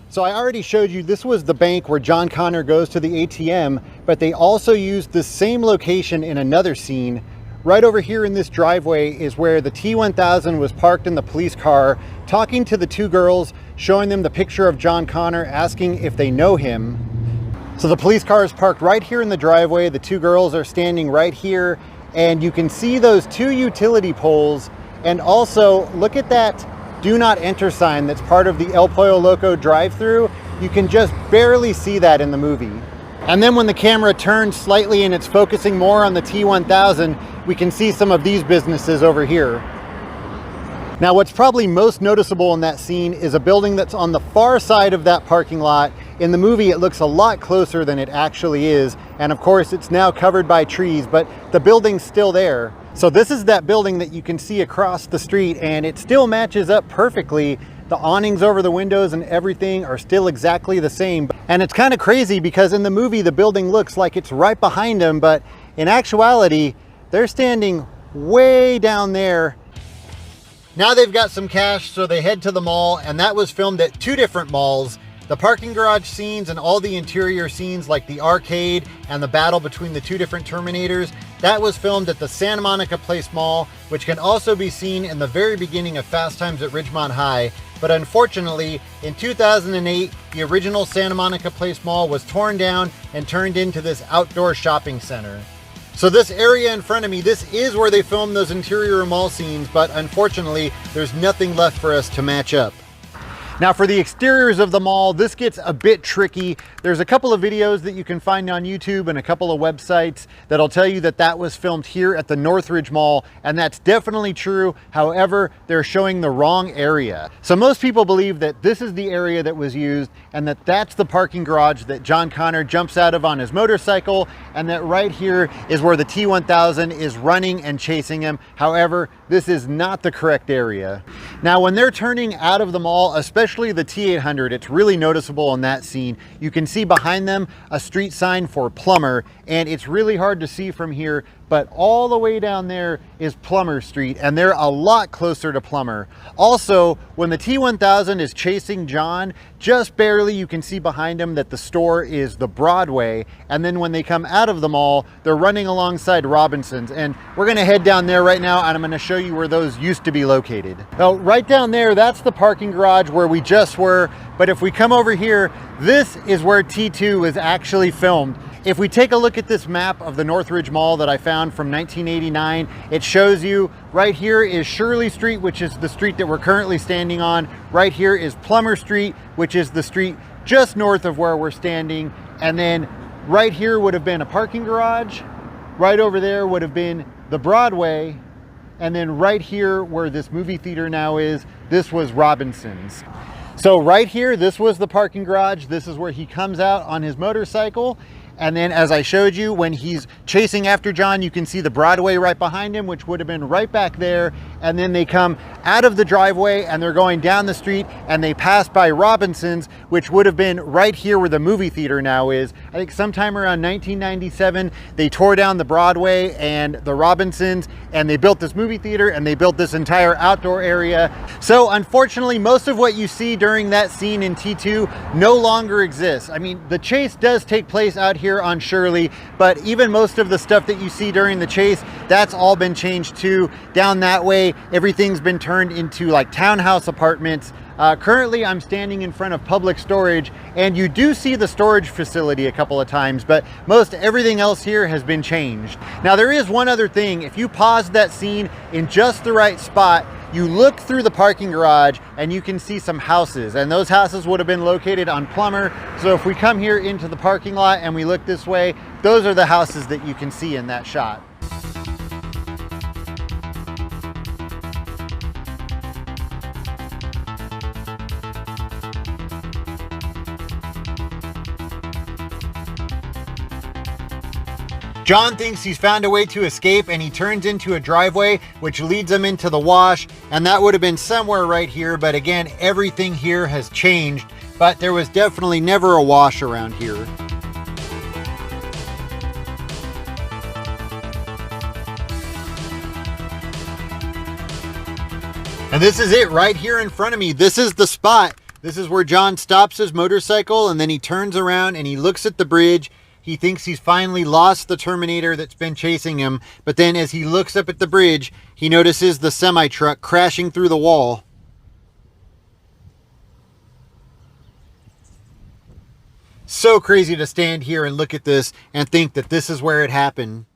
So I already showed you this was the bank where John Connor goes to the ATM, but they also used the same location in another scene. Right over here in this driveway is where the T-1000 was parked in the police car, talking to the two girls, showing them the picture of John Connor, asking if they know him. So the police car is parked right here in the driveway. The two girls are standing right here, and you can see those two utility poles. And also look at that do not enter sign that's part of the El Pollo Loco drive-through. You can just barely see that in the movie. And then when the camera turns slightly and it's focusing more on the T-1000, we can see some of these businesses over here. Now, what's probably most noticeable in that scene is a building that's on the far side of that parking lot. In the movie, it looks a lot closer than it actually is. And of course, it's now covered by trees, but the building's still there. So this is that building that you can see across the street, and it still matches up perfectly. The awnings over the windows and everything are still exactly the same. And it's kind of crazy because in the movie, the building looks like it's right behind them, but in actuality, they're standing way down there. Now they've got some cash, so they head to the mall, and that was filmed at two different malls. The parking garage scenes and all the interior scenes like the arcade and the battle between the two different Terminators, that was filmed at the Santa Monica Place Mall, which can also be seen in the very beginning of Fast Times at Ridgemont High. But unfortunately, in 2008, the original Santa Monica Place Mall was torn down and turned into this outdoor shopping center. So this area in front of me, this is where they filmed those interior mall scenes, but unfortunately, there's nothing left for us to match up. Now for the exteriors of the mall, this gets a bit tricky. There's a couple of videos that you can find on YouTube and a couple of websites that'll tell you that that was filmed here at the Northridge Mall, and that's definitely true. However, they're showing the wrong area. So most people believe that this is the area that was used and that that's the parking garage that John Connor jumps out of on his motorcycle, and that right here is where the T-1000 is running and chasing him. However, this is not the correct area. Now when they're turning out of the mall, especially the T-800, it's really noticeable in that scene. You can see behind them a street sign for Plumber, and it's really hard to see from here, but all the way down there is Plumber Street, and they're a lot closer to Plumber. Also, when the T-1000 is chasing John, just barely you can see behind him that the store is the Broadway, and then when they come out of the mall, they're running alongside Robinson's, and we're gonna head down there right now, and I'm gonna show you where those used to be located. Now, right down there, that's the parking garage where we just were, but if we come over here, this is where T2 is actually filmed. If we take a look at this map of the Northridge Mall that I found from 1989, it shows you right here is Shirley Street, which is the street that we're currently standing on. Right here is Plummer Street, which is the street just north of where we're standing. And then right here would have been a parking garage. Right over there would have been the Broadway. And then right here where this movie theater now is, this was Robinson's. So right here, this was the parking garage. This is where he comes out on his motorcycle. And then as I showed you, when he's chasing after John, you can see the Broadway right behind him, which would have been right back there. And then they come out of the driveway and they're going down the street and they pass by Robinson's, which would have been right here where the movie theater now is. I think sometime around 1997, they tore down the Broadway and the Robinson's, and they built this movie theater and they built this entire outdoor area. So unfortunately, most of what you see during that scene in T2 no longer exists. I mean, the chase does take place out here on Shirley, but even most of the stuff that you see during the chase, that's all been changed too. Down that way, everything's been turned into like townhouse apartments. Currently, I'm standing in front of public storage, and you do see the storage facility a couple of times, but most everything else here has been changed. Now, there is one other thing. If you pause that scene in just the right spot, you look through the parking garage and you can see some houses, and those houses would have been located on Plummer. So if we come here into the parking lot and we look this way, those are the houses that you can see in that shot. John thinks he's found a way to escape, and he turns into a driveway which leads him into the wash, and that would have been somewhere right here, but again, everything here has changed, but there was definitely never a wash around here. And this is it right here in front of me. This is the spot This is where John stops his motorcycle and then he turns around and he looks at the bridge. He thinks he's finally lost the Terminator that's been chasing him. But then as he looks up at the bridge, he notices the semi-truck crashing through the wall. So crazy to stand here and look at this and think that this is where it happened.